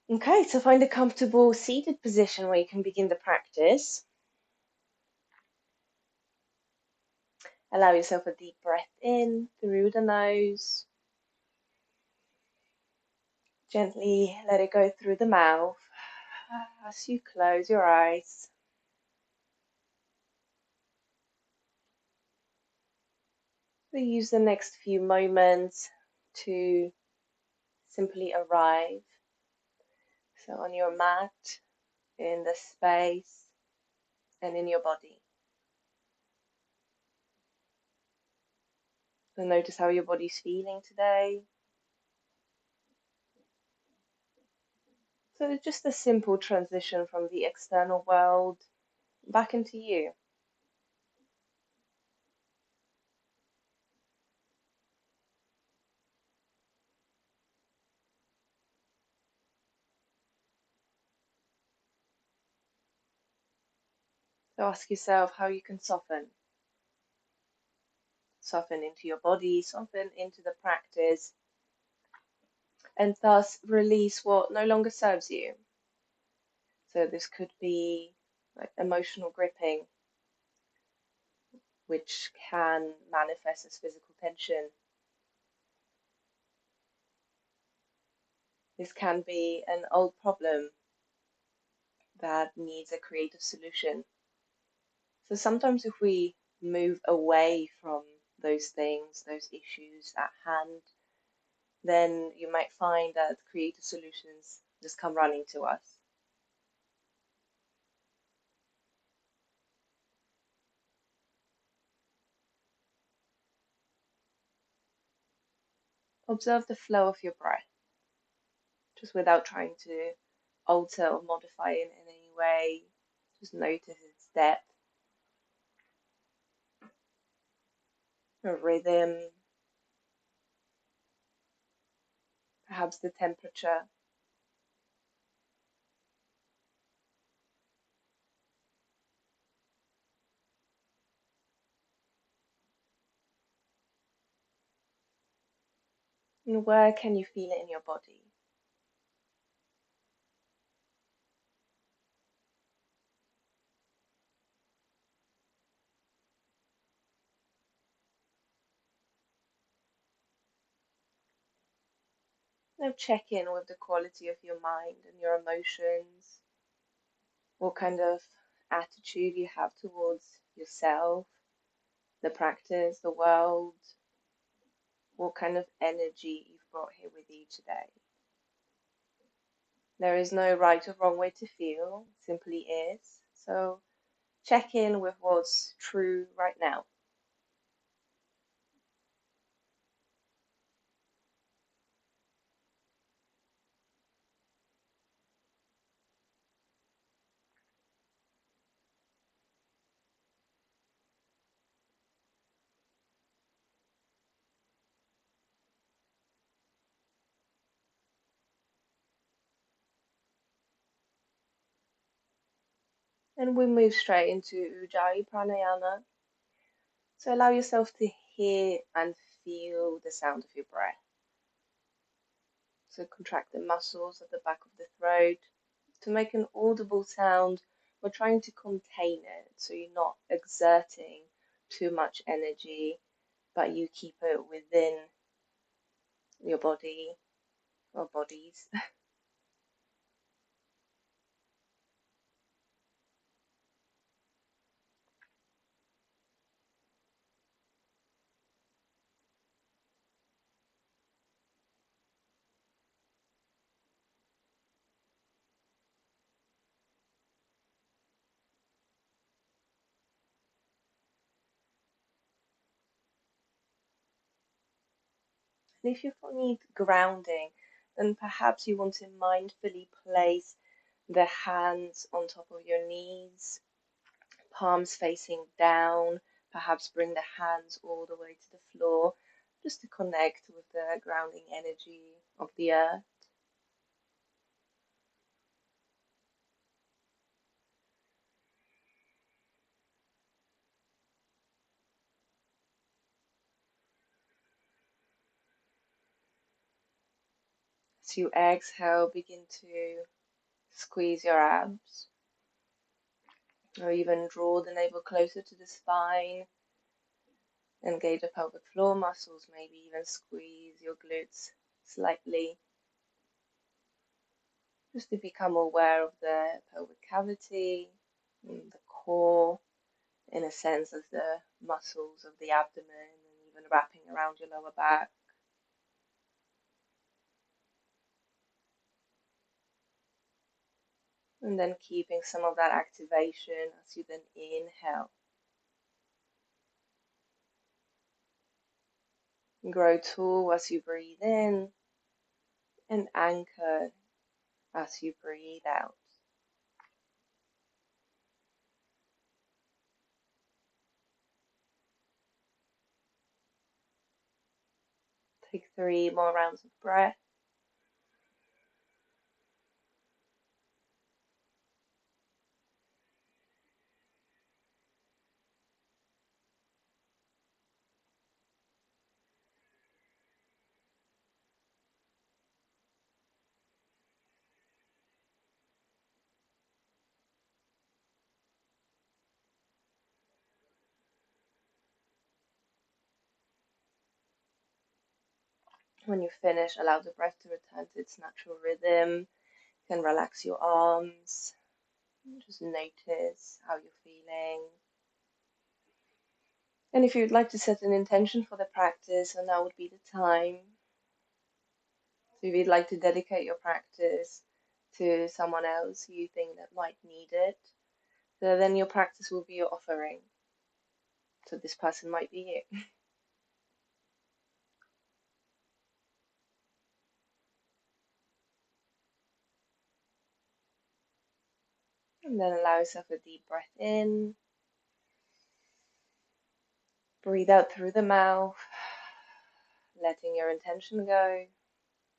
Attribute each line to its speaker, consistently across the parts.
Speaker 1: Okay, so find a comfortable seated position where you can begin the practice. Allow yourself a deep breath in through the nose. Gently let it go through the mouth as you close your eyes. We use the next few moments to simply arrive. So on your mat, in the space, and in your body. So notice how your body's feeling today. So it's just a simple transition from the external world back into you. So ask yourself how you can soften. Soften into your body, soften into the practice, and thus release what no longer serves you. So this could be like emotional gripping, which can manifest as physical tension. This can be an old problem that needs a creative solution. So sometimes if we move away from those things, those issues at hand, then you might find that creative solutions just come running to us. Observe the flow of your breath, just without trying to alter or modify it in any way. Just notice its depth, the rhythm, perhaps the temperature. And where can you feel it in your body? Now check in with the quality of your mind and your emotions, what kind of attitude you have towards yourself, the practice, the world, what kind of energy you've brought here with you today. There is no right or wrong way to feel, it simply is. So check in with what's true right now. And we move straight into Ujjayi Pranayama. So allow yourself to hear and feel the sound of your breath. So contract the muscles at the back of the throat to make an audible sound. We're trying to contain it so you're not exerting too much energy, but you keep it within your body or bodies. And if you need grounding, then perhaps you want to mindfully place the hands on top of your knees, palms facing down, perhaps bring the hands all the way to the floor, just to connect with the grounding energy of the earth. As you exhale, begin to squeeze your abs, or even draw the navel closer to the spine. Engage the pelvic floor muscles, maybe even squeeze your glutes slightly, just to become aware of the pelvic cavity, and the core, in a sense, as the muscles of the abdomen, and even wrapping around your lower back. And then keeping some of that activation as you then inhale. Grow tall as you breathe in, and anchor as you breathe out. Take 3 more rounds of breath. When you finish, allow the breath to return to its natural rhythm. You can relax your arms. Just notice how you're feeling. And if you'd like to set an intention for the practice, then now would be the time. So if you'd like to dedicate your practice to someone else who you think that might need it, so then your practice will be your offering. So this person might be you. And then allow yourself a deep breath in. Breathe out through the mouth, letting your intention go,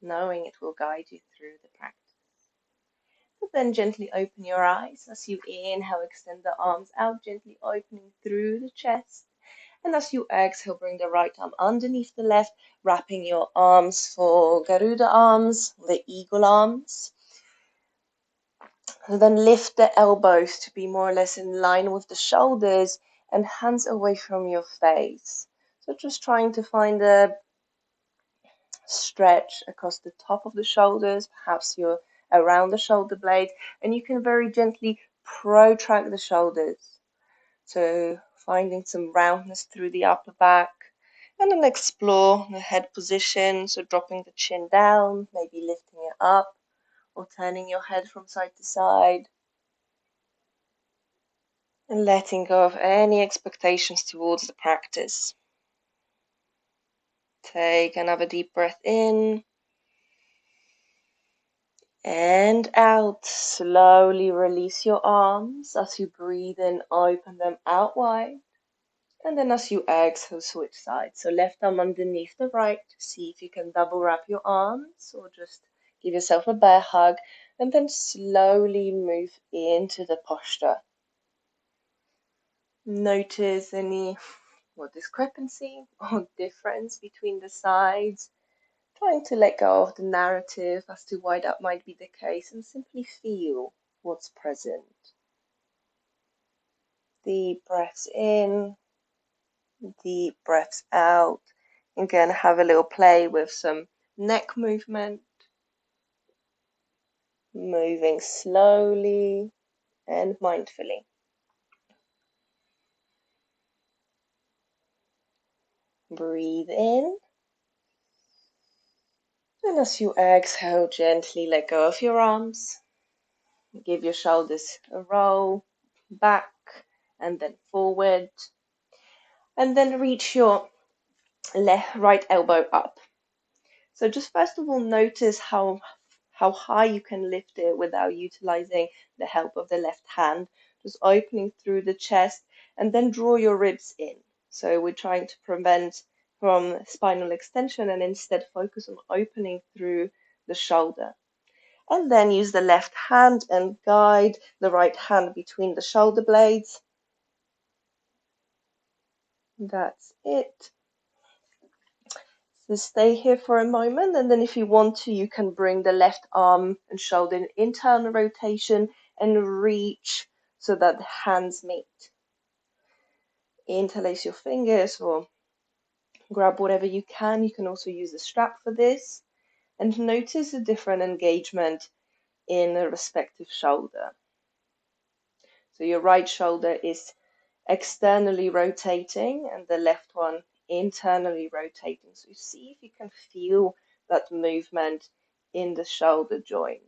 Speaker 1: knowing it will guide you through the practice. So then gently open your eyes. As you inhale, extend the arms out, gently opening through the chest. And as you exhale, bring the right arm underneath the left, wrapping your arms for Garuda arms, the eagle arms. And then lift the elbows to be more or less in line with the shoulders and hands away from your face. So just trying to find a stretch across the top of the shoulders, perhaps you're around the shoulder blades, and you can very gently protract the shoulders. So finding some roundness through the upper back, and then explore the head position. So dropping the chin down, maybe lifting it up, or turning your head from side to side. And letting go of any expectations towards the practice. Take another deep breath in. And out. Slowly release your arms. As you breathe in, open them out wide. And then as you exhale, switch sides. So left arm underneath the right. See if you can double wrap your arms or just give yourself a bear hug. And then slowly move into the posture. Notice any discrepancy or difference between the sides. Trying to let go of the narrative as to why that might be the case and simply feel what's present. Deep breaths in, deep breaths out. Again, have a little play with some neck movement. Moving slowly and mindfully. Breathe in. And as you exhale, gently let go of your arms. Give your shoulders a roll back and then forward. And then reach your right elbow up. So just first of all, notice how high you can lift it without utilizing the help of the left hand. Just opening through the chest and then draw your ribs in. So we're trying to prevent from spinal extension and instead focus on opening through the shoulder. And then use the left hand and guide the right hand between the shoulder blades. That's it. So stay here for a moment, and then if you want to, you can bring the left arm and shoulder in internal rotation and reach so that the hands meet. Interlace your fingers or grab whatever you can. You can also use a strap for this. And notice a different engagement in the respective shoulder. So your right shoulder is externally rotating and the left one internally rotating. So see if you can feel that movement in the shoulder joint.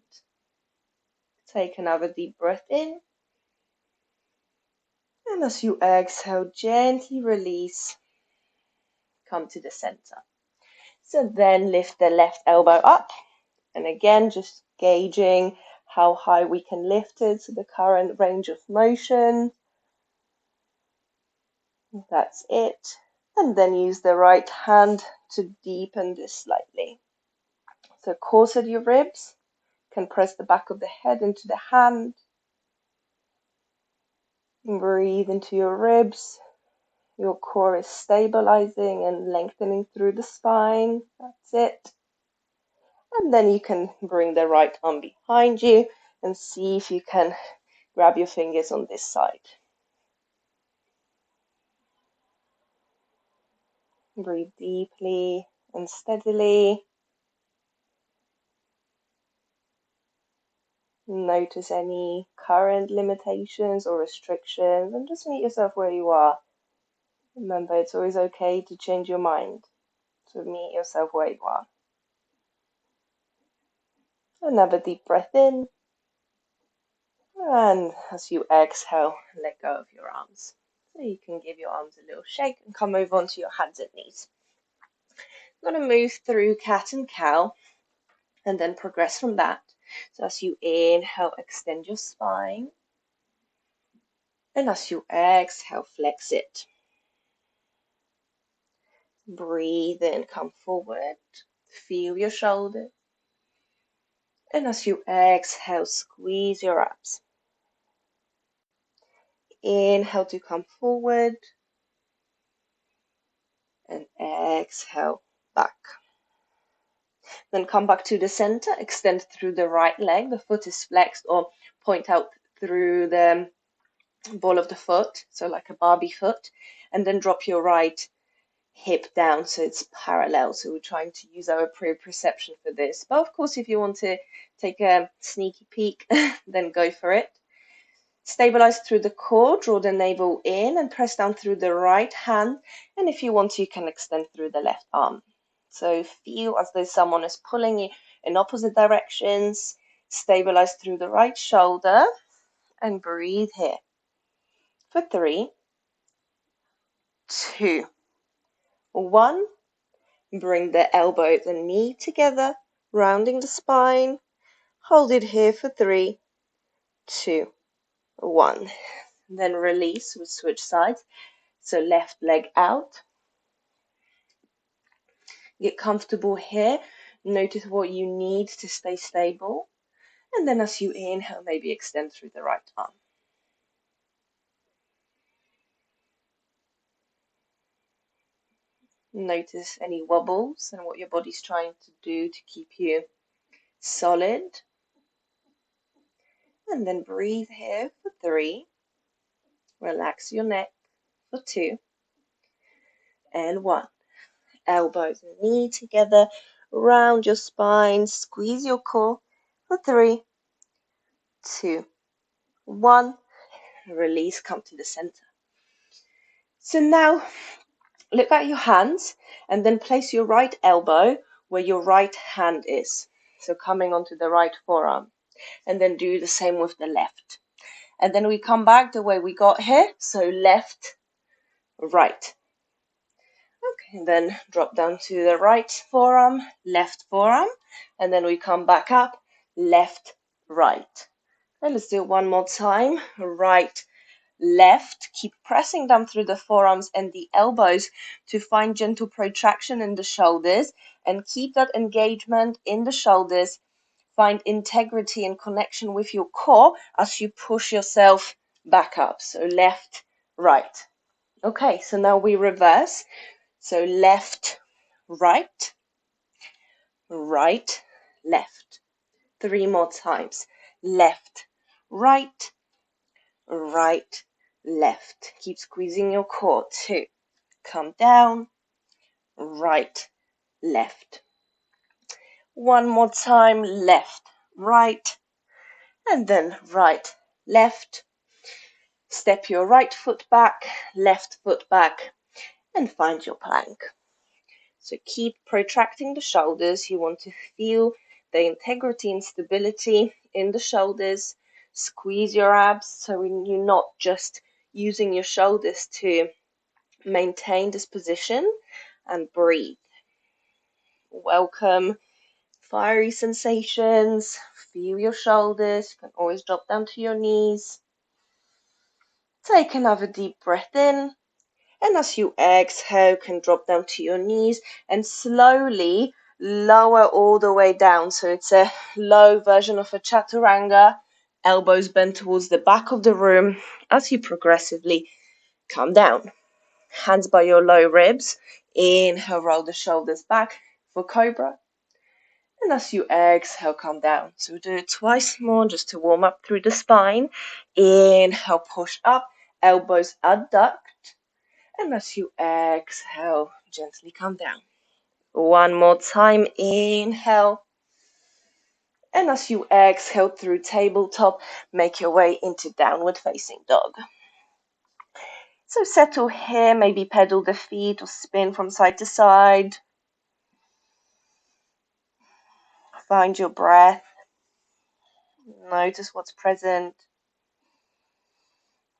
Speaker 1: Take another deep breath in. And as you exhale, gently release. Come to the center. So then lift the left elbow up. And again, just gauging how high we can lift it to the current range of motion. That's it. And then use the right hand to deepen this slightly. So corset your ribs, can press the back of the head into the hand. Breathe into your ribs. Your core is stabilizing and lengthening through the spine. That's it. And then you can bring the right arm behind you and see if you can grab your fingers on this side. Breathe deeply and steadily. Notice any current limitations or restrictions and just meet yourself where you are. Remember, it's always okay to change your mind. So meet yourself where you are. Another deep breath in. And as you exhale, let go of your arms. So you can give your arms a little shake and come over onto your hands and knees. I'm going to move through cat and cow and then progress from that. So as you inhale, extend your spine. And as you exhale, flex it. Breathe in, come forward. Feel your shoulder. And as you exhale, squeeze your abs. Inhale to come forward. And exhale, back. Then come back to the center, extend through the right leg. The foot is flexed or point out through the ball of the foot, so like a Barbie foot. And then drop your right hip down so it's parallel. So we're trying to use our proprioception for this. But of course, if you want to take a sneaky peek, then go for it. Stabilize through the core, draw the navel in and press down through the right hand. And if you want to, you can extend through the left arm. So feel as though someone is pulling you in opposite directions. Stabilize through the right shoulder and breathe here. For 3, 2, 1. Bring the elbow and knee together, rounding the spine. Hold it here for 3, 2, 1. Then release, we'll switch sides. So left leg out. Get comfortable here. Notice what you need to stay stable. And then as you inhale, maybe extend through the right arm. Notice any wobbles and what your body's trying to do to keep you solid. And then breathe here for 3. Relax your neck for 2. And 1. Elbows and knee together. Round your spine. Squeeze your core for 3, 2, 1. Release, come to the center. So now look at your hands and then place your right elbow where your right hand is. So coming onto the right forearm. And then do the same with the left. And then we come back the way we got here. So left, right. Okay, and then drop down to the right forearm, left forearm. And then we come back up, left, right. And let's do it one more time. Right, left. Keep pressing down through the forearms and the elbows to find gentle protraction in the shoulders and keep that engagement in the shoulders. Find integrity and connection with your core as you push yourself back up. So left, right. Okay, so now we reverse. So left, right, right, left. 3 more times. Left, right, right, left. Keep squeezing your core. 2. Come down, right, left. 1 more time. Left, right, and then right, left. Step your right foot back, left foot back, and find your plank. So keep protracting the shoulders. You want to feel the integrity and stability in the shoulders. Squeeze your abs so you're not just using your shoulders to maintain this position, and breathe. Welcome fiery sensations. Feel your shoulders. You can always drop down to your knees. Take another deep breath in. And as you exhale, you can drop down to your knees and slowly lower all the way down. So it's a low version of a chaturanga. Elbows bent towards the back of the room as you progressively come down. Hands by your low ribs. Inhale, roll the shoulders back for cobra. And as you exhale, come down. So we'll do it twice more just to warm up through the spine. Inhale, push up, elbows adduct. And as you exhale, gently come down. 1 more time, inhale. And as you exhale through tabletop, make your way into downward facing dog. So settle here, maybe pedal the feet or spin from side to side. Find your breath. Notice what's present.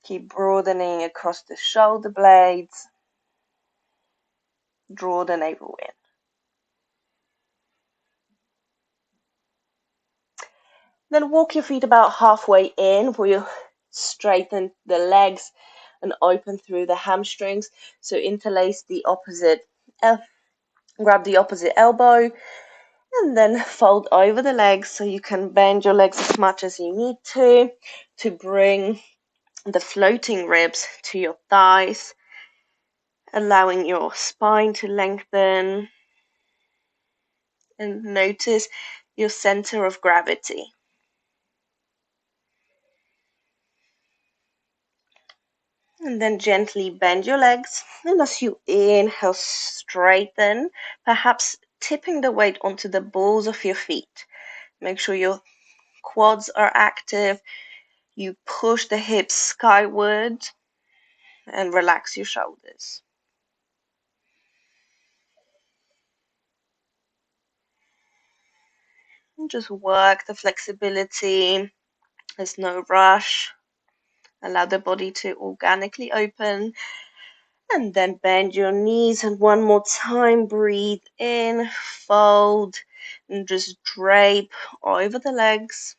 Speaker 1: Keep broadening across the shoulder blades. Draw the navel in. Then walk your feet about halfway in where you straighten the legs and open through the hamstrings. So interlace the opposite, grab the opposite elbow and then fold over the legs so you can bend your legs as much as you need to bring the floating ribs to your thighs, allowing your spine to lengthen, and notice your center of gravity. And then gently bend your legs. And as you inhale, straighten, perhaps tipping the weight onto the balls of your feet. Make sure your quads are active. You push the hips skyward and relax your shoulders. And just work the flexibility. There's no rush. Allow the body to organically open. And then bend your knees, and 1 more time, breathe in, fold, and just drape over the legs.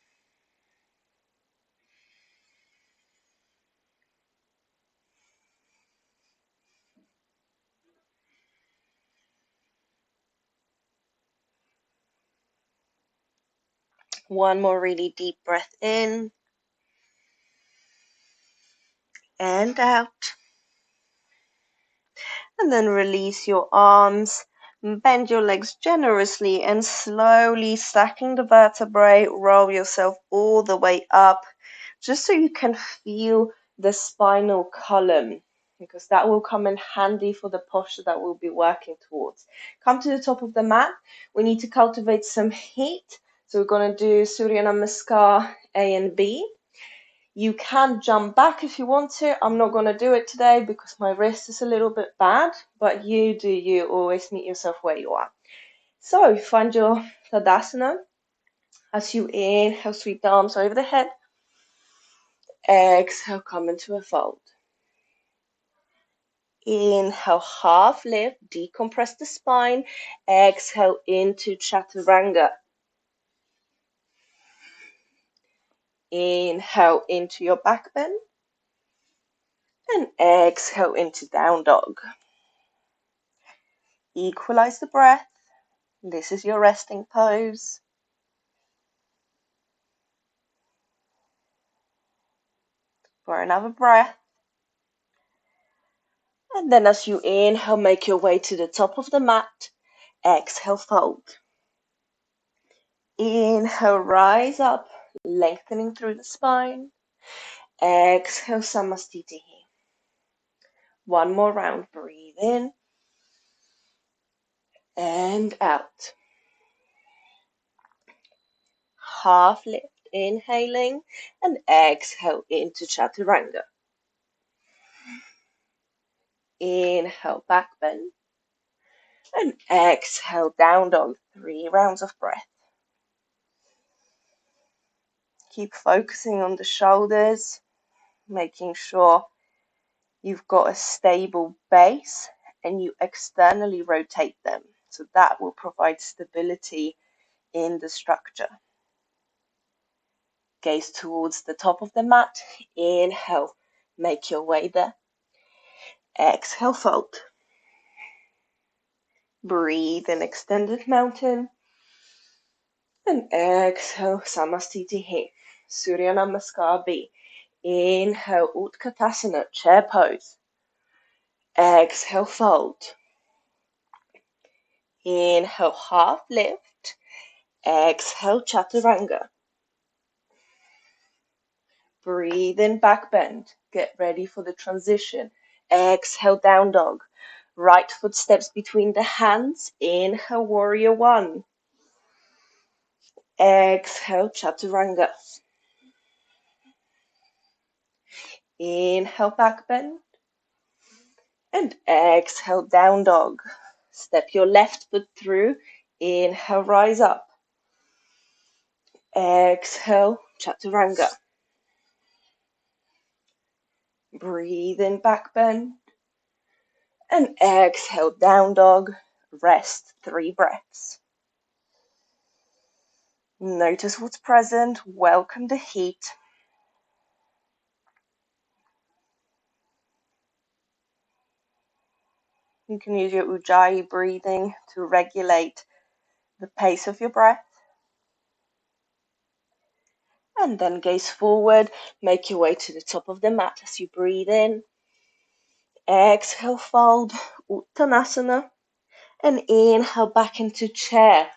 Speaker 1: One more really deep breath in and out. And then release your arms, bend your legs generously, and slowly stacking the vertebrae, roll yourself all the way up, just so you can feel the spinal column, because that will come in handy for the posture that we'll be working towards. Come to the top of the mat. We need to cultivate some heat. So we're going to do Surya Namaskar A and B. You can jump back if you want to. I'm not going to do it today because my wrist is a little bit bad, but you do you. Always meet yourself where you are. So find your Tadasana. As you inhale, sweep the arms over the head. Exhale, come into a fold. Inhale, half lift, decompress the spine. Exhale into Chaturanga. Inhale into your back bend. And exhale into down dog. Equalize the breath. This is your resting pose. For another breath. And then as you inhale, make your way to the top of the mat. Exhale, fold. Inhale, rise up, lengthening through the spine. Exhale, Samastitihi. One more round, breathe in and out. Half lift, inhaling, and exhale into Chaturanga. Inhale, back bend, and exhale, down dog. 3 rounds of breath. Keep focusing on the shoulders, making sure you've got a stable base and you externally rotate them. So that will provide stability in the structure. Gaze towards the top of the mat. Inhale, make your way there. Exhale, fold. Breathe in extended mountain. And exhale, Samastitihi. Surya Namaskar B. Inhale, Utkatasana, chair pose. Exhale, fold. Inhale, half lift. Exhale, Chaturanga. Breathe in, back bend. Get ready for the transition. Exhale, down dog. Right foot steps between the hands. Inhale, warrior one. Exhale, Chaturanga. Inhale, back bend. And exhale, down dog. Step your left foot through. Inhale, rise up. Exhale, Chaturanga. Breathe in, back bend. And exhale, down dog. Rest 3 breaths. Notice what's present. Welcome the heat. You can use your Ujjayi breathing to regulate the pace of your breath. And then gaze forward. Make your way to the top of the mat as you breathe in. Exhale, fold, Uttanasana. And inhale back into chair,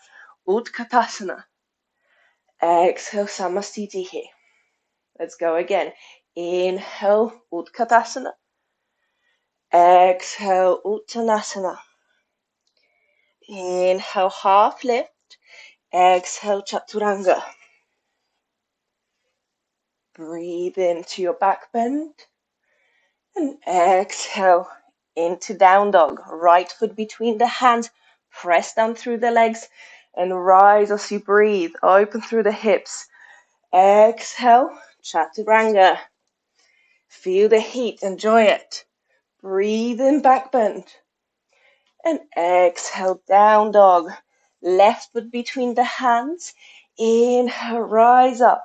Speaker 1: Utkatasana. Exhale, Samastitihi. Let's go again. Inhale, Utkatasana. Exhale, Uttanasana. Inhale, half lift. Exhale, Chaturanga. Breathe into your back bend. And exhale into down dog. Right foot between the hands. Press down through the legs and rise as you breathe. Open through the hips. Exhale, Chaturanga. Feel the heat. Enjoy it. Breathe in, back bend. And exhale, down dog. Left foot between the hands. Inhale, rise up.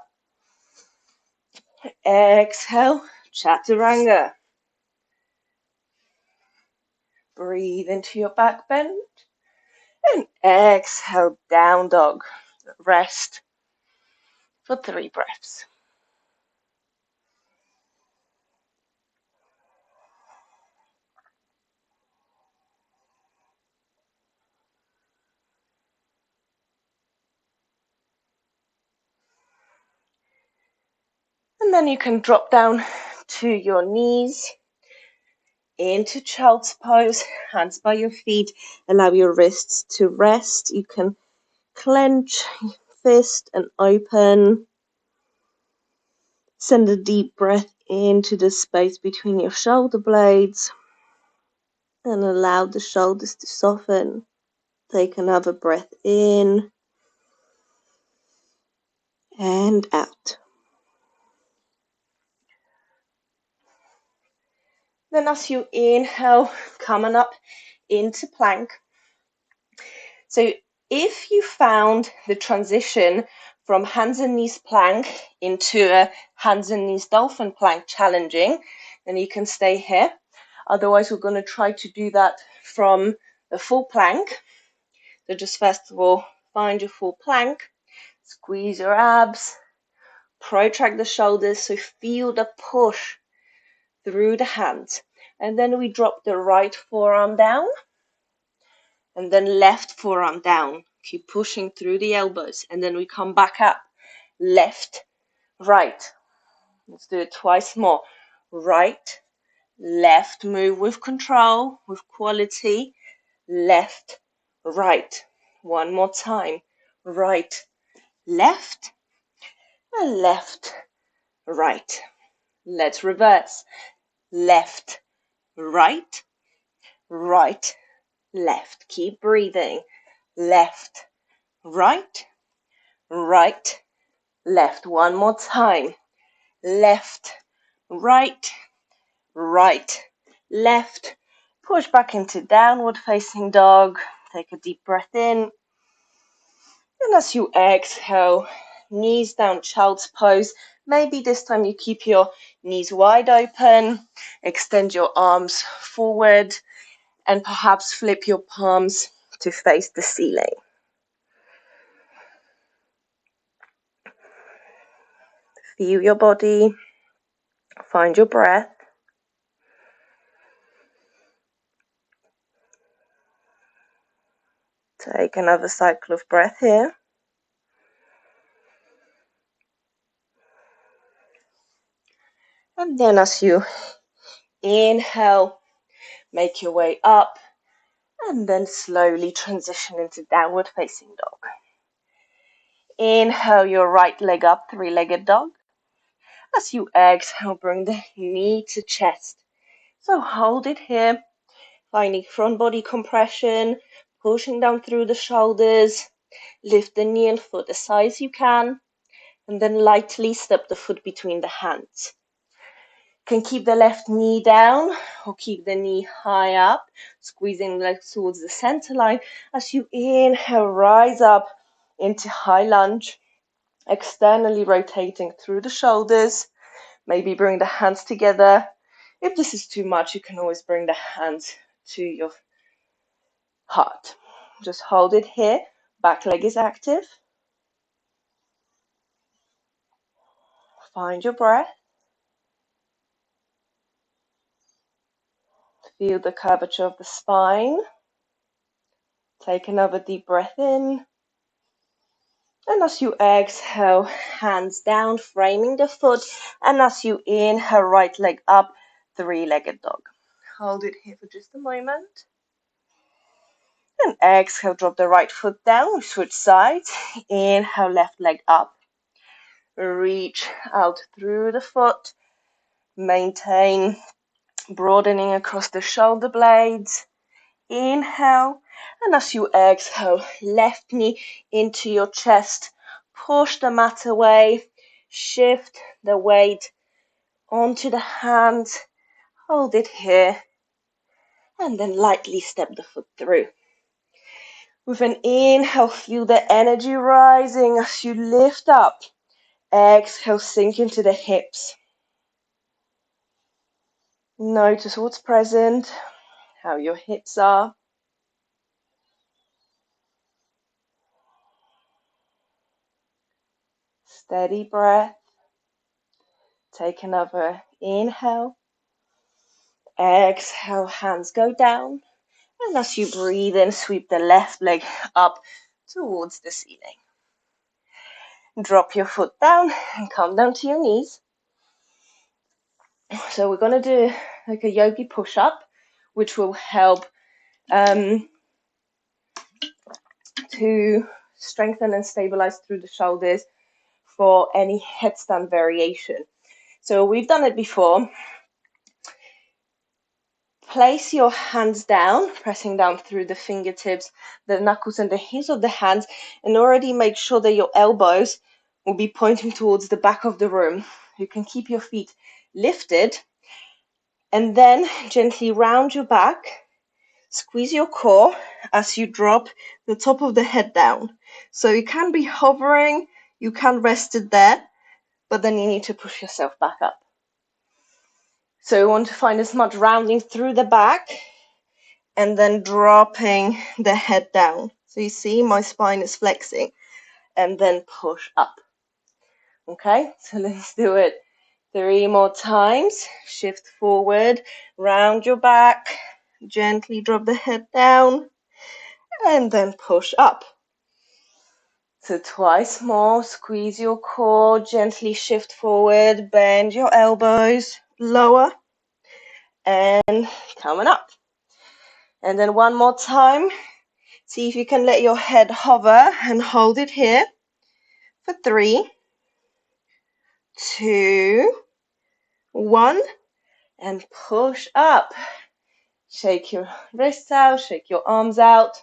Speaker 1: Exhale, Chaturanga. Breathe into your back bend. And exhale, down dog. Rest for 3 breaths. And then you can drop down to your knees. Into child's pose, hands by your feet. Allow your wrists to rest. You can clench your fist and open. Send a deep breath into the space between your shoulder blades and allow the shoulders to soften. Take another breath in and out. Then as you inhale, coming up into plank. So if you found the transition from hands and knees plank into a hands and knees dolphin plank challenging, then you can stay here. Otherwise, we're going to try to do that from the full plank. So just first of all, find your full plank, squeeze your abs, protract the shoulders, so feel the push through the hands. And then we drop the right forearm down and then left forearm down. Keep pushing through the elbows, and then we come back up. Left, right. Let's do it twice more. Right, left, move with control, with quality. Left, right. One more time. Right, left, and left, right. Let's reverse. Left, right, right, left. Keep breathing. Left, right, right, left. One more time. Left, right, right, left. Push back into downward facing dog. Take a deep breath in. And as you exhale, knees down, child's pose. Maybe this time you keep your knees wide open. Extend your arms forward and perhaps flip your palms to face the ceiling. Feel your body. Find your breath. Take another cycle of breath here. And then as you inhale, make your way up and then slowly transition into downward facing dog. Inhale your right leg up, three-legged dog. As you exhale, bring the knee to chest. So hold it here, finding front body compression, pushing down through the shoulders. Lift the knee and foot as high as you can, and then lightly step the foot between the hands. You can keep the left knee down or keep the knee high up, squeezing the legs towards the center line. As you inhale, rise up into high lunge, externally rotating through the shoulders. Maybe bring the hands together. If this is too much, you can always bring the hands to your heart. Just hold it here. Back leg is active. Find your breath. Feel the curvature of the spine. Take another deep breath in. And as you exhale, hands down, framing the foot. And as you inhale, right leg up, three-legged dog. Hold it here for just a moment. And exhale, drop the right foot down, switch sides. Inhale, left leg up. Reach out through the foot. Maintain broadening across the shoulder blades. Inhale, and as you exhale, left knee into your chest. Push the mat away. Shift the weight onto the hands. Hold it here. And then lightly step the foot through. With an inhale, feel the energy rising as you lift up. Exhale, sink into the hips. Notice what's present, how your hips are. Steady breath. Take another inhale. Exhale, hands go down. And as you breathe in, sweep the left leg up towards the ceiling. Drop your foot down and come down to your knees. So we're going to do like a yogi push-up, which will help to strengthen and stabilize through the shoulders for any headstand variation. So we've done it before. Place your hands down, pressing down through the fingertips, the knuckles and the heels of the hands, and already make sure that your elbows will be pointing towards the back of the room. You can keep your feet lifted, and then gently round your back. Squeeze your core as you drop the top of the head down. So you can be hovering, you can rest it there, but then you need to push yourself back up. So you want to find as much rounding through the back and then dropping the head down. So you see my spine is flexing and then push up. Okay, so let's do it 3 more times. Shift forward, round your back, gently drop the head down, and then push up. So twice more, squeeze your core, gently shift forward, bend your elbows, lower, and coming up. And then one more time, see if you can let your head hover and hold it here for 3, 2, 1, and push up. Shake your wrists out, shake your arms out,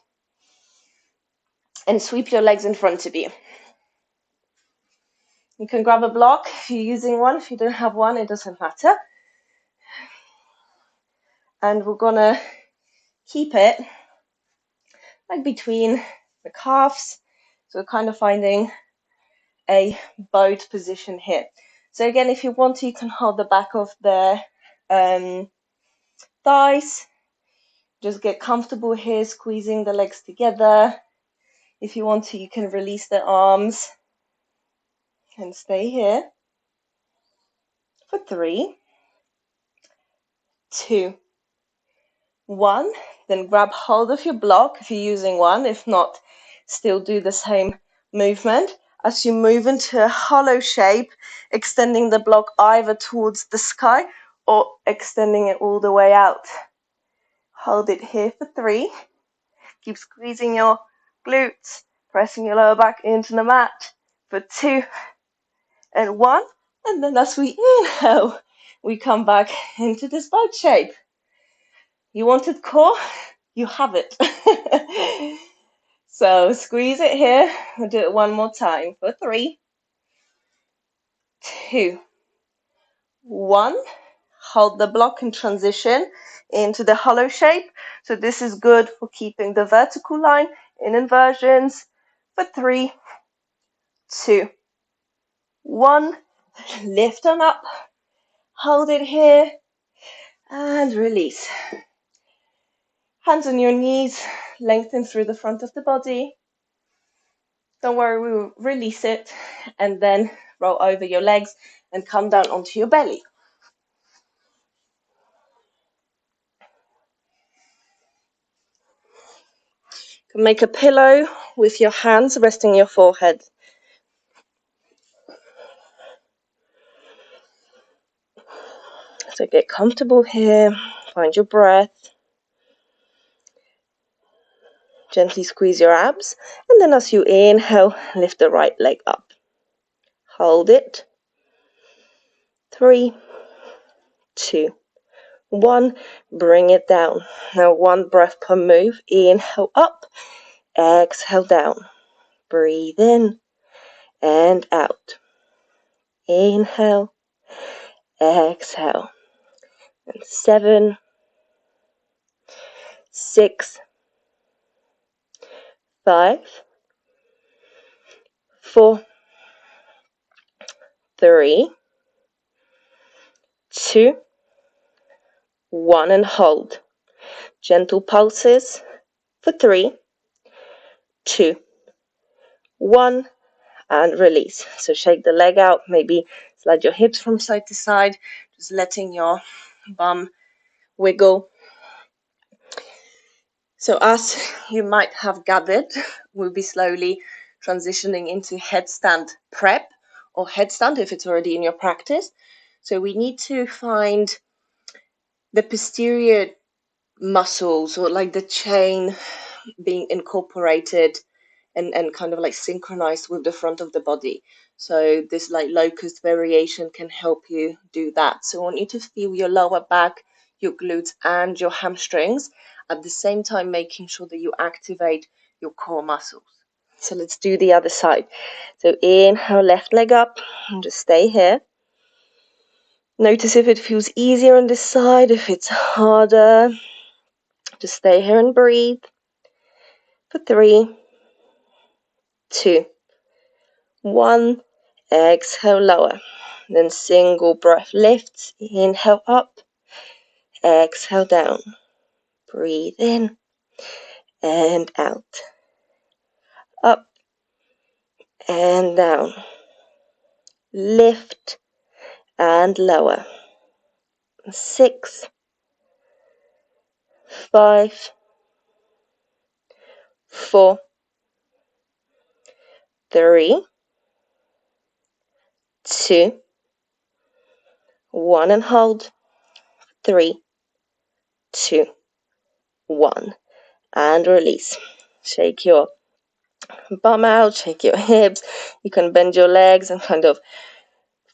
Speaker 1: and sweep your legs in front of you. You can grab a block if you're using one. If you don't have one, it doesn't matter. And we're gonna keep it like between the calves. So we're kind of finding a bowed position here. So again, if you want to, you can hold the back of the thighs. Just get comfortable here, squeezing the legs together. If you want to, you can release the arms and stay here for 3, 2, 1. Then grab hold of your block if you're using one. If not, still do the same movement as you move into a hollow shape, extending the block either towards the sky or extending it all the way out. Hold it here for 3. Keep squeezing your glutes, pressing your lower back into the mat for 2 and 1. And then as we inhale, we come back into this boat shape. You wanted core? You have it. So squeeze it here. We'll do it one more time for 3, 2, 1. Hold the block and transition into the hollow shape. So this is good for keeping the vertical line in inversions for 3, 2, 1. Lift on up. Hold it here and release. Hands on your knees, lengthen through the front of the body. Don't worry, we will release it and then roll over your legs and come down onto your belly. You can make a pillow with your hands resting your forehead. So get comfortable here, find your breath. Gently squeeze your abs, and then as you inhale, lift the right leg up. Hold it. 3, 2, 1. Bring it down. Now 1 breath per move. Inhale up, exhale down. Breathe in and out. Inhale, exhale. And 7, 6, 5, 4, 3, 2, 1, and hold. Gentle pulses for 3, 2, 1, and release. So shake the leg out, maybe slide your hips from side to side, just letting your bum wiggle. So as you might have gathered, we'll be slowly transitioning into headstand prep or headstand if it's already in your practice. So we need to find the posterior muscles or like the chain being incorporated and kind of like synchronized with the front of the body. So this like locust variation can help you do that. So I want you to feel your lower back, your glutes and your hamstrings at the same time, making sure that you activate your core muscles. So let's do the other side. So inhale, left leg up and just stay here. Notice if it feels easier on this side, if it's harder. Just stay here and breathe for 3, 2, 1. Exhale, lower. Then single breath lifts. Inhale up. Exhale down. Breathe in and out. Up and down. Lift and lower. 6, 5, 4, 3, 2, 1, and hold. 3, 2, 1, and release. Shake your bum out, shake your hips. You can bend your legs and kind of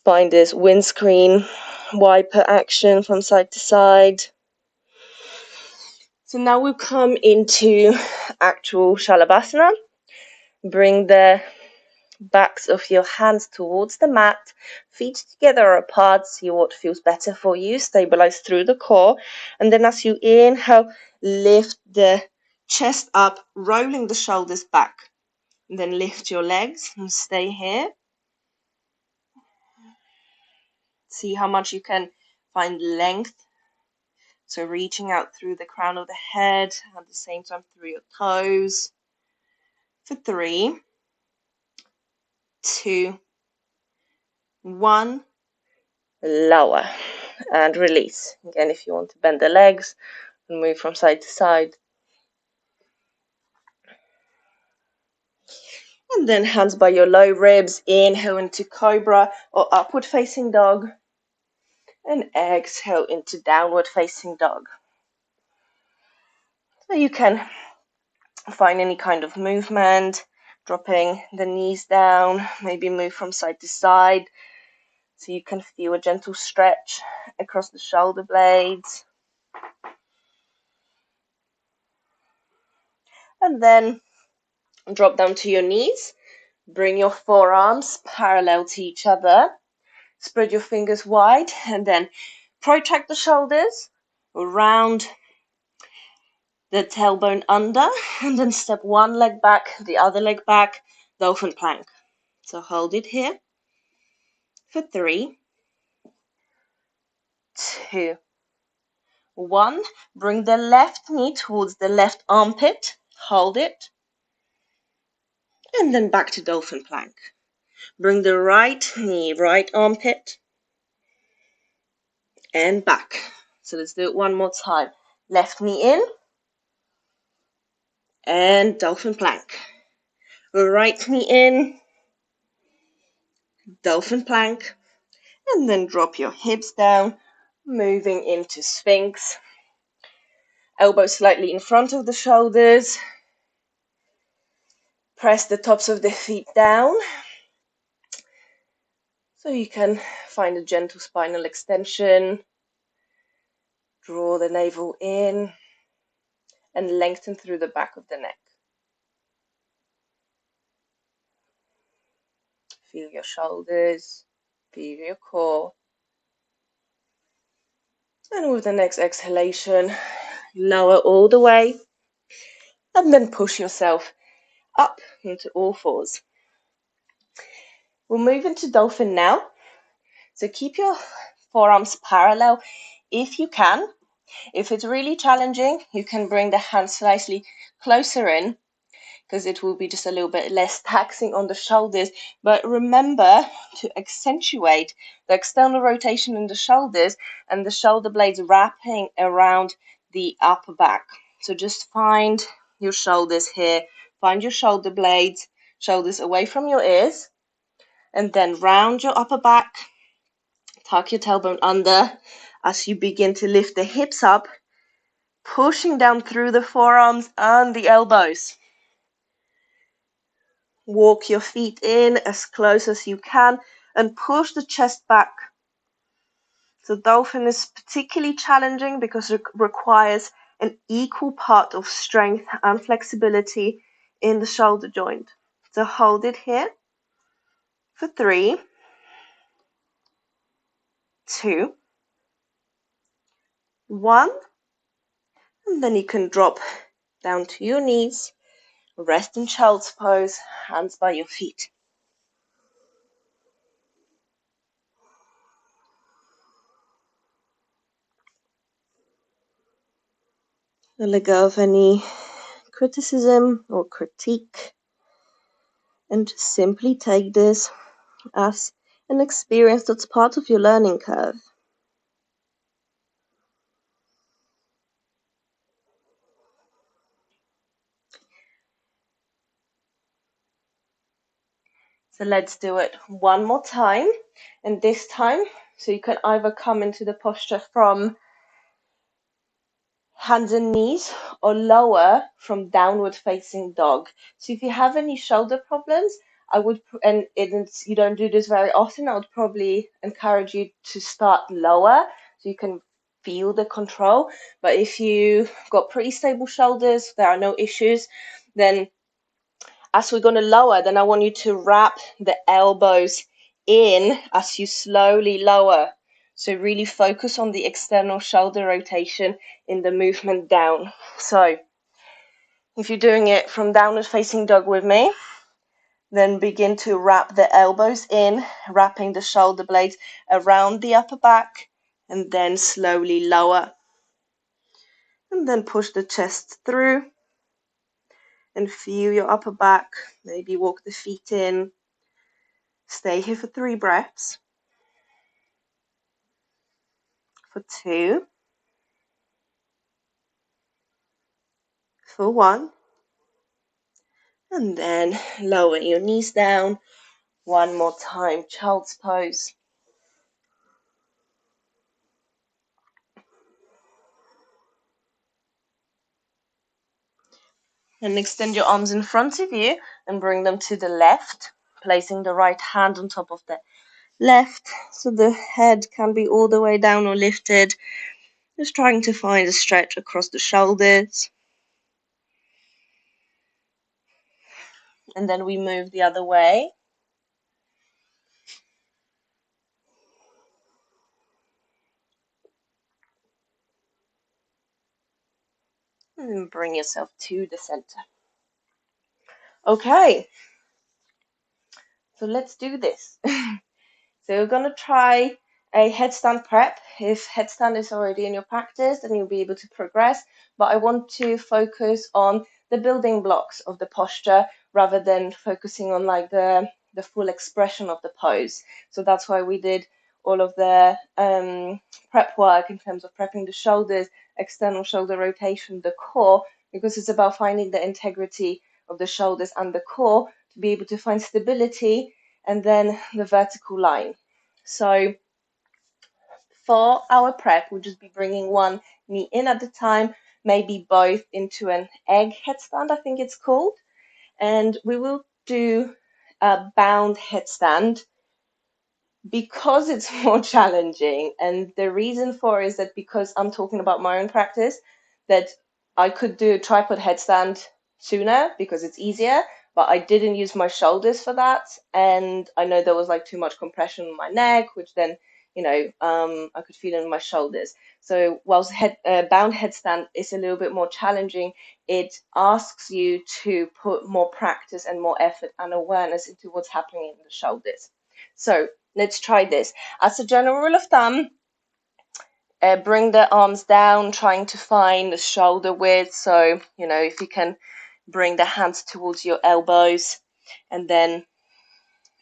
Speaker 1: find this windscreen wiper action from side to side. So now we'll come into actual Shalabhasana. Bring the backs of your hands towards the mat, feet together apart, see what feels better for you, stabilize through the core, and then as you inhale, lift the chest up, rolling the shoulders back, and then lift your legs and stay here. See how much you can find length, so reaching out through the crown of the head, at the same time through your toes, for 3, 2, 1, lower and release. Again, if you want to bend the legs and move from side to side. And then hands by your low ribs, inhale into cobra or upward facing dog, and exhale into downward facing dog. So you can find any kind of movement, dropping the knees down, maybe move from side to side, so you can feel a gentle stretch across the shoulder blades. And then drop down to your knees. Bring your forearms parallel to each other. Spread your fingers wide and then protract the shoulders, round the tailbone under, and then step one leg back, the other leg back, dolphin plank. So hold it here for 3, 2, 1. Bring the left knee towards the left armpit, hold it, and then back to dolphin plank. Bring the right knee, right armpit, and back. So let's do it one more time. Left knee in, and dolphin plank. Right knee in, dolphin plank, and then drop your hips down, moving into Sphinx. Elbows slightly in front of the shoulders. Press the tops of the feet down, so you can find a gentle spinal extension. Draw the navel in and lengthen through the back of the neck. Feel your shoulders, feel your core. And with the next exhalation, lower all the way, and then push yourself up into all fours. We'll move into dolphin now. So keep your forearms parallel if you can. If it's really challenging, you can bring the hands slightly closer in, because it will be just a little bit less taxing on the shoulders. But remember to accentuate the external rotation in the shoulders and the shoulder blades wrapping around the upper back. So just find your shoulders here, find your shoulder blades, shoulders away from your ears, and then round your upper back, tuck your tailbone under as you begin to lift the hips up, pushing down through the forearms and the elbows. Walk your feet in as close as you can and push the chest back. So dolphin is particularly challenging because it requires an equal part of strength and flexibility in the shoulder joint. So hold it here for 3, 2, 1, and then you can drop down to your knees, rest in child's pose, hands by your feet. Let go of any criticism or critique, and just simply take this as an experience that's part of your learning curve. So let's do it one more time. And this time, so you can either come into the posture from hands and knees or lower from downward facing dog. So if you have any shoulder problems, I would, and you don't do this very often, I would probably encourage you to start lower so you can feel the control. But if you've got pretty stable shoulders, there are no issues, then as we're going to lower, then I want you to wrap the elbows in as you slowly lower. So really focus on the external shoulder rotation in the movement down. So if you're doing it from downward facing dog with me, then begin to wrap the elbows in, wrapping the shoulder blades around the upper back, and then slowly lower. And then push the chest through and feel your upper back. Maybe walk the feet in. Stay here for 3 breaths. For 2. For 1. And then lower your knees down. One more time, child's pose. And extend your arms in front of you and bring them to the left, placing the right hand on top of the left so the head can be all the way down or lifted. Just trying to find a stretch across the shoulders. And then we move the other way. And bring yourself to the center. Okay, so let's do this. So we're going to try a headstand prep. If headstand is already in your practice, then you'll be able to progress. But I want to focus on the building blocks of the posture rather than focusing on like the full expression of the pose. So that's why we did all of the prep work in terms of prepping the shoulders, external shoulder rotation, the core, because it's about finding the integrity of the shoulders and the core to be able to find stability, and then the vertical line. So for our prep, we'll just be bringing one knee in at a time, maybe both into an egg headstand, I think it's called. And we will do a bound headstand because it's more challenging. And the reason for is that because I'm talking about my own practice, that I could do a tripod headstand sooner because it's easier, but I didn't use my shoulders for that. And I know there was like too much compression on my neck, which then, I could feel in my shoulders. So whilst bound headstand is a little bit more challenging, it asks you to put more practice and more effort and awareness into what's happening in the shoulders. So let's try this. As a general rule of thumb, bring the arms down, trying to find the shoulder width. So, if you can bring the hands towards your elbows and then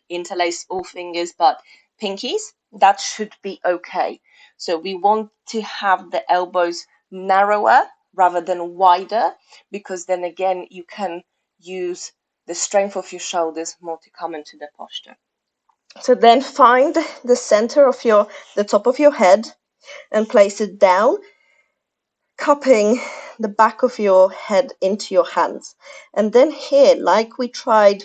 Speaker 1: interlace all fingers but pinkies, that should be okay. So we want to have the elbows narrower rather than wider, because then again, you can use the strength of your shoulders more to come into the posture. So then find the center of the top of your head and place it down, cupping the back of your head into your hands. And then here, like we tried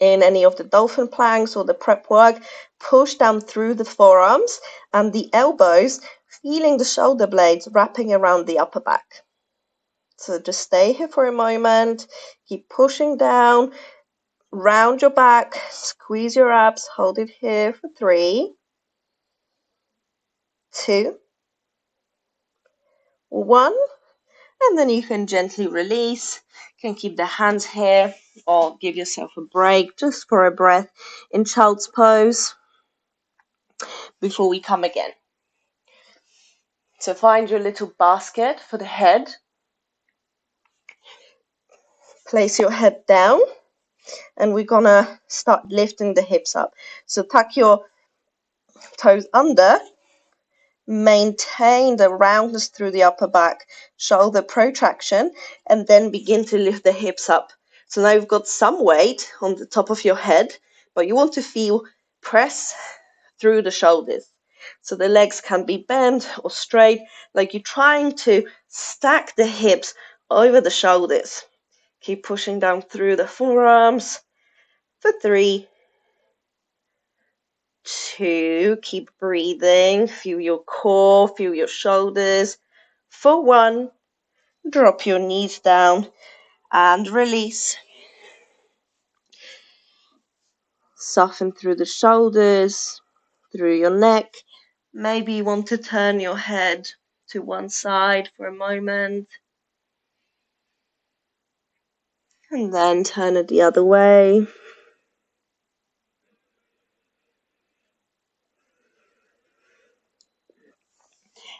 Speaker 1: in any of the dolphin planks or the prep work, push down through the forearms and the elbows, feeling the shoulder blades wrapping around the upper back. So just stay here for a moment, keep pushing down, round your back, squeeze your abs, hold it here for 3, 2, 1, and then you can gently release. You can keep the hands here or give yourself a break just for a breath in child's pose before we come again. So find your little basket for the head. Place your head down, and we're gonna start lifting the hips up. So tuck your toes under, maintain the roundness through the upper back, shoulder protraction, and then begin to lift the hips up. So now you've got some weight on the top of your head, but you want to feel press through the shoulders. So the legs can be bent or straight, like you're trying to stack the hips over the shoulders. Keep pushing down through the forearms for 3, 2, keep breathing, feel your core, feel your shoulders. For 1, drop your knees down and release. Soften through the shoulders, through your neck. Maybe you want to turn your head to one side for a moment. And then turn it the other way.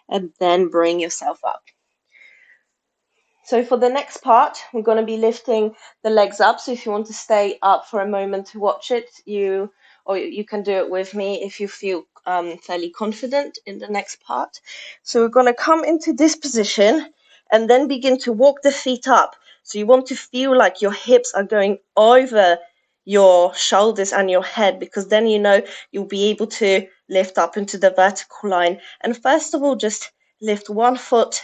Speaker 1: And then bring yourself up. So for the next part, we're going to be lifting the legs up. So if you want to stay up for a moment to watch it, you can do it with me if you feel fairly confident in the next part. So we're going to come into this position and then begin to walk the feet up. So you want to feel like your hips are going over your shoulders and your head, because then you know you'll be able to lift up into the vertical line. And first of all, just lift one foot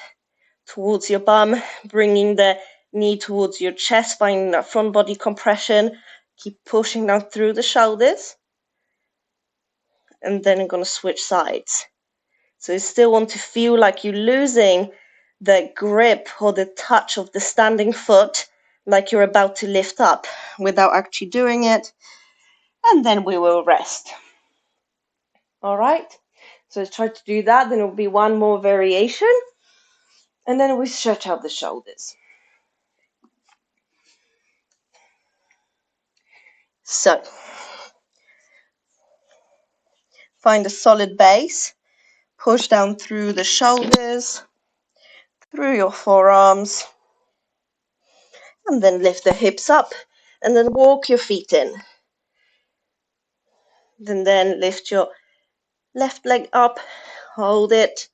Speaker 1: towards your bum, bringing the knee towards your chest, finding that front body compression. Keep pushing down through the shoulders. And then I'm going to switch sides. So you still want to feel like you're losing the grip or the touch of the standing foot, like you're about to lift up without actually doing it. And then we will rest. All right. So let's try to do that. Then it will be one more variation. And then we stretch out the shoulders. So find a solid base. Push down through the shoulders, through your forearms, and then lift the hips up, and then walk your feet in. Then lift your left leg up, hold it,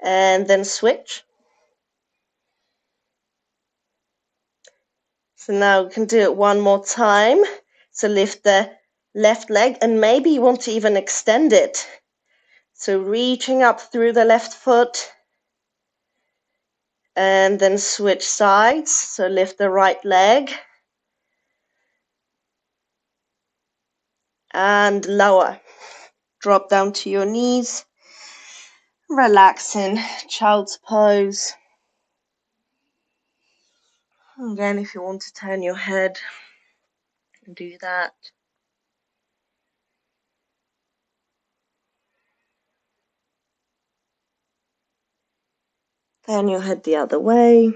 Speaker 1: and then switch. So now we can do it one more time. So lift the left leg, and maybe you want to even extend it. So reaching up through the left foot, and then switch sides. So lift the right leg, and lower. Drop down to your knees. Relax in child's pose. Again, if you want to turn your head, do that. Turn your head the other way.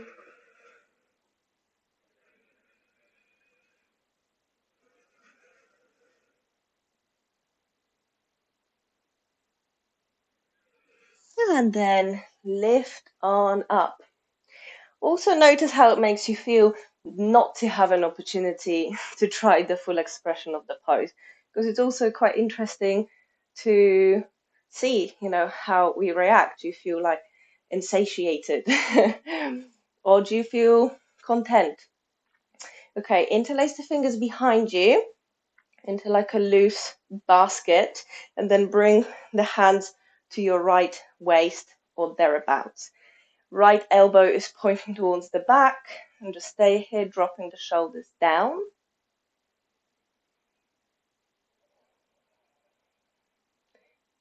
Speaker 1: And then lift on up. Also notice how it makes you feel not to have an opportunity to try the full expression of the pose, because it's also quite interesting to see, how we react. Do you feel like insatiated or do you feel content? Okay, interlace the fingers behind you into like a loose basket, and then bring the hands to your right waist or thereabouts. Right elbow is pointing towards the back, and just stay here, dropping the shoulders down.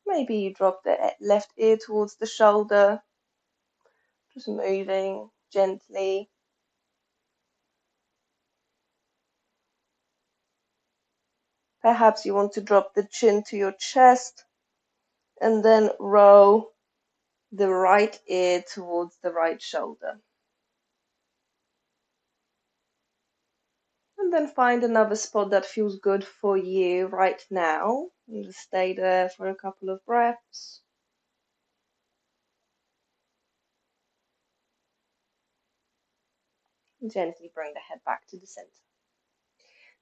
Speaker 1: Maybe you drop the left ear towards the shoulder, just moving gently. Perhaps you want to drop the chin to your chest, and then roll the right ear towards the right shoulder. And then find another spot that feels good for you right now. And just stay there for a couple of breaths. And gently bring the head back to the center.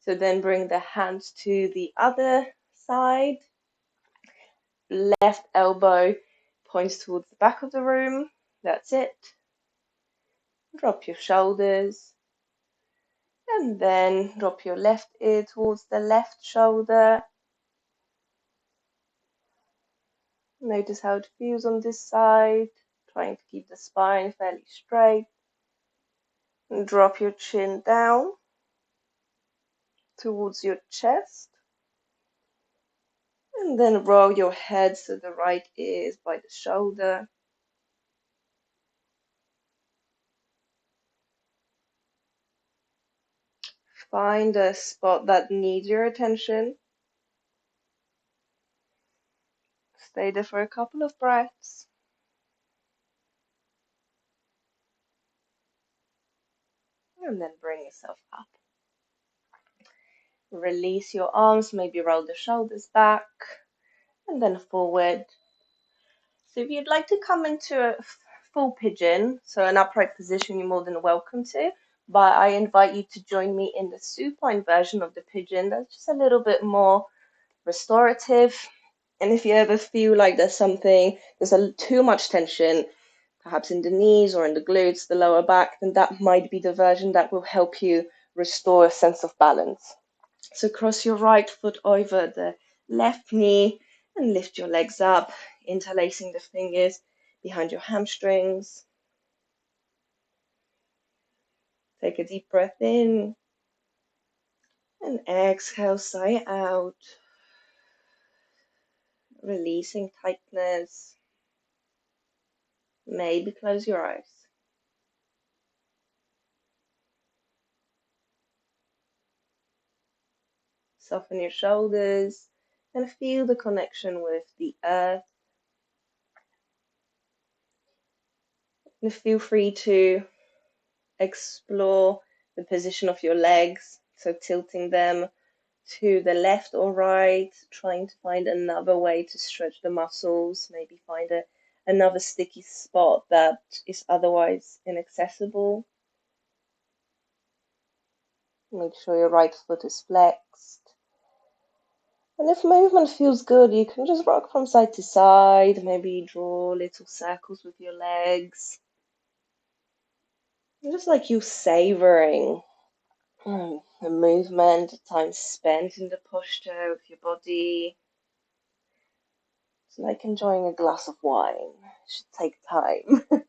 Speaker 1: So then bring the hands to the other side. Left elbow points towards the back of the room. That's it. Drop your shoulders. And then drop your left ear towards the left shoulder. Notice how it feels on this side, trying to keep the spine fairly straight. And drop your chin down towards your chest. And then roll your head so the right ear is by the shoulder. Find a spot that needs your attention. Stay there for a couple of breaths. And then bring yourself up. Release your arms, maybe roll the shoulders back, and then forward. So if you'd like to come into a full pigeon, so an upright position, you're more than welcome to. But I invite you to join me in the supine version of the pigeon. That's just a little bit more restorative. And if you ever feel like there's too much tension, perhaps in the knees or in the glutes, the lower back, then that might be the version that will help you restore a sense of balance. So cross your right foot over the left knee and lift your legs up, interlacing the fingers behind your hamstrings. Take a deep breath in and exhale, sigh out, releasing tightness. Maybe close your eyes. Soften your shoulders and feel the connection with the earth. And feel free to explore the position of your legs, so tilting them to the left or right, trying to find another way to stretch the muscles, maybe find another sticky spot that is otherwise inaccessible. Make sure your right foot is flexed. And if movement feels good, you can just rock from side to side, maybe draw little circles with your legs. Just like you savoring the movement, the time spent in the posture of your body. It's like enjoying a glass of wine. It should take time.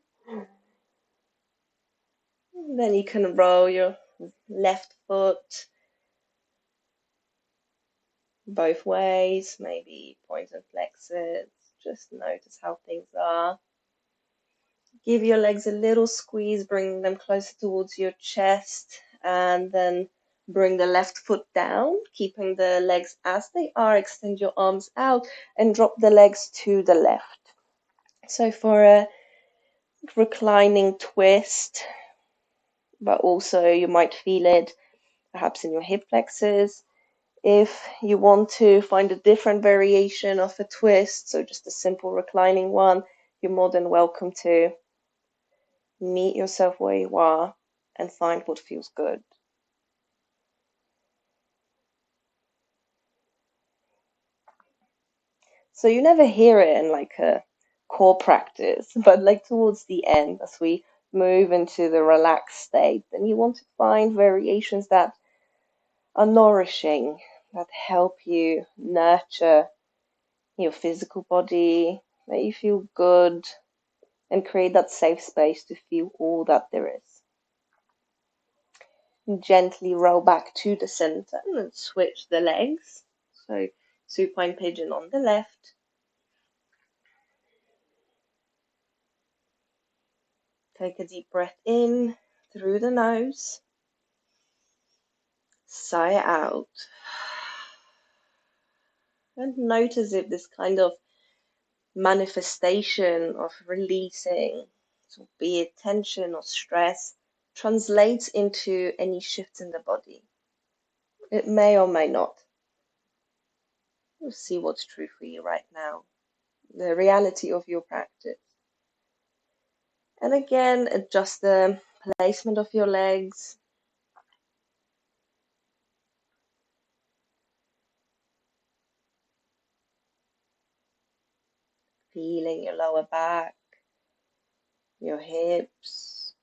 Speaker 1: Then you can roll your left foot both ways, maybe point and flex it. Just notice how things are. Give your legs a little squeeze, bring them closer towards your chest, and then bring the left foot down, keeping the legs as they are. Extend your arms out and drop the legs to the left. So for a reclining twist, but also you might feel it perhaps in your hip flexors. If you want to find a different variation of a twist, so just a simple reclining one, you're more than welcome to meet yourself where you are and find what feels good. So you never hear it in like a core practice, but like towards the end, as we move into the relaxed state, then you want to find variations that are nourishing, that help you nurture your physical body, make you feel good, and create that safe space to feel all that there is. Gently roll back to the center and switch the legs. So supine pigeon on the left. Take a deep breath in through the nose. Sigh out. And notice if this kind of manifestation of releasing, so be it tension or stress, translates into any shifts in the body. It may or may not. We'll see what's true for you right now, the reality of your practice. And again, adjust the placement of your legs. Feeling your lower back, your hips.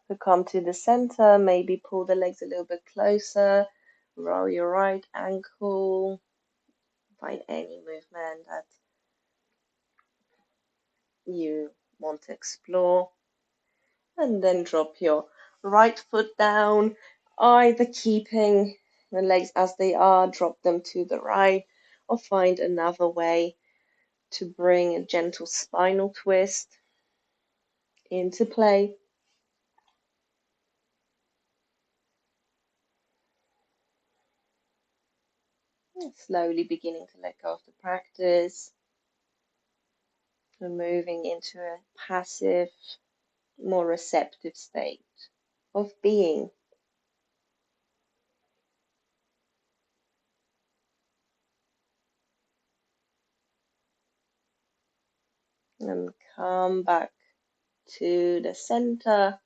Speaker 1: So come to the center, maybe pull the legs a little bit closer, roll your right ankle, find any movement that you want to explore, and then drop your right foot down, either keeping the legs as they are, drop them to the right, or find another way to bring a gentle spinal twist into play. And slowly beginning to let go of the practice and moving into a passive, more receptive state of being. And come back to the center.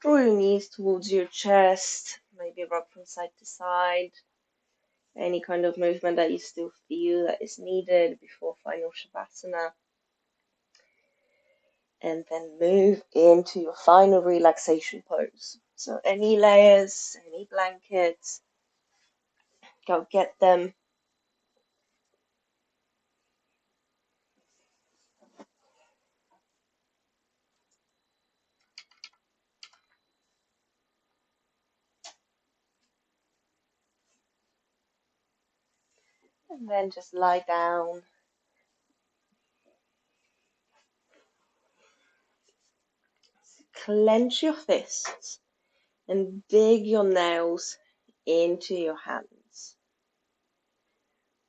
Speaker 1: Draw your knees towards your chest, maybe rock from side to side. Any kind of movement that you still feel that is needed before final Shavasana. And then move into your final relaxation pose. So any layers, any blankets, go get them. And then just lie down. Clench your fists and dig your nails into your hands.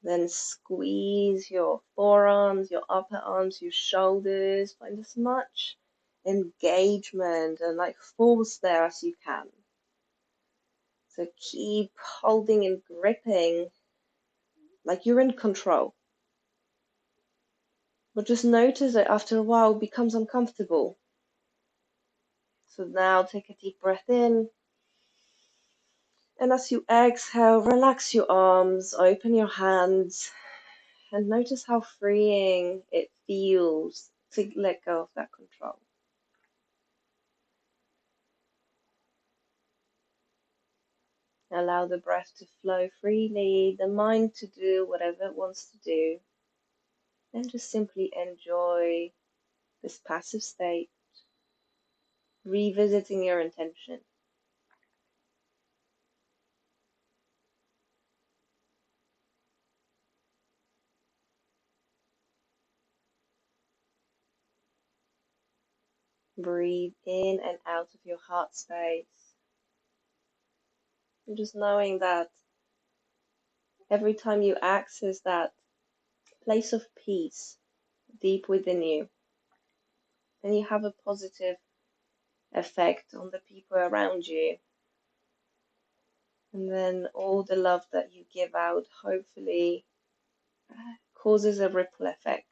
Speaker 1: Then squeeze your forearms, your upper arms, your shoulders. Find as much engagement and like force there as you can. So keep holding and gripping like you're in control. But just notice that after a while it becomes uncomfortable. So now take a deep breath in. And as you exhale, relax your arms, open your hands, and notice how freeing it feels to let go of that control. Allow the breath to flow freely, the mind to do whatever it wants to do, and just simply enjoy this passive state, revisiting your intention. Breathe in and out of your heart space. And just knowing that every time you access that place of peace deep within you, then you have a positive effect on the people around you. And then all the love that you give out hopefully causes a ripple effect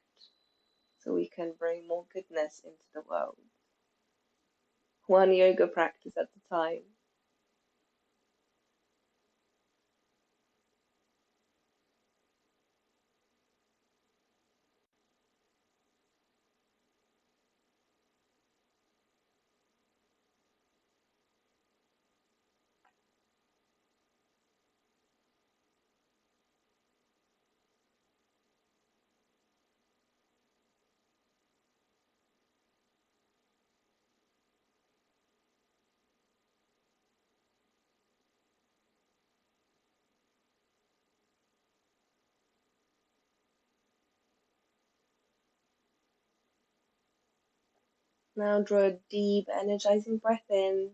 Speaker 1: so we can bring more goodness into the world. One yoga practice at a time. Now draw a deep, energizing breath in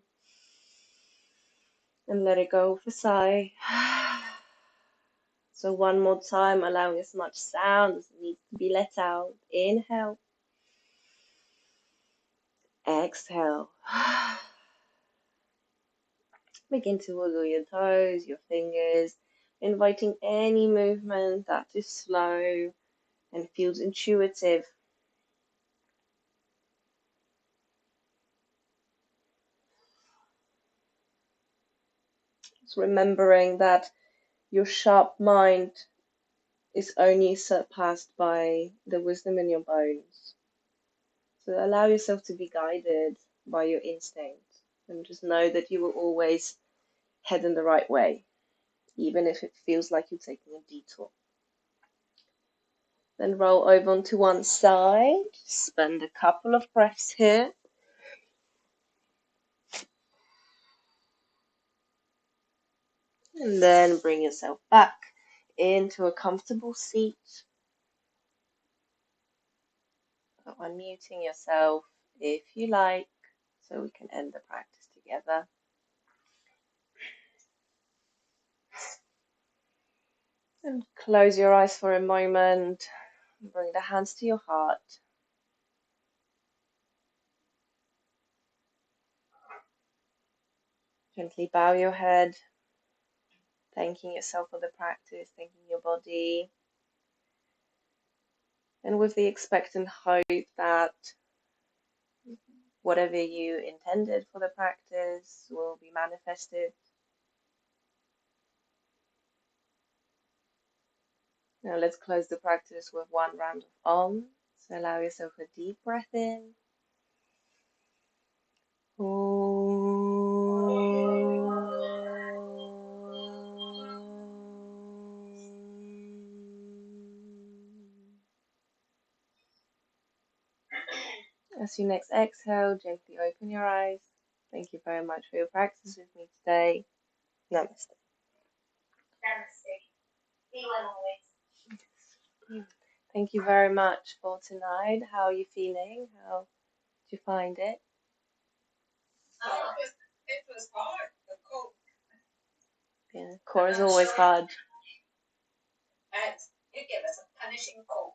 Speaker 1: and let it go with a sigh. So one more time, allowing as much sound as needs to be let out. Inhale. Exhale. Begin to wiggle your toes, your fingers, inviting any movement that is slow and feels intuitive. Just remembering that your sharp mind is only surpassed by the wisdom in your bones. So allow yourself to be guided by your instinct. And just know that you will always head in the right way, even if it feels like you're taking a detour. Then roll over onto one side, spend a couple of breaths here. And then bring yourself back into a comfortable seat. Unmuting yourself if you like, so we can end the practice together. And close your eyes for a moment. Bring the hands to your heart. Gently bow your head, thanking yourself for the practice, thanking your body. And with the expectant hope that whatever you intended for the practice will be manifested. Now let's close the practice with one round of Om. So allow yourself a deep breath in. As you next exhale, gently open your eyes. Thank you very much for your practice with me today. Namaste. Namaste. Be well always. Thank you very much for tonight. How are you feeling? How did you find it? It was hard. The core. Yeah, core is always hard. And you give us a punishing core.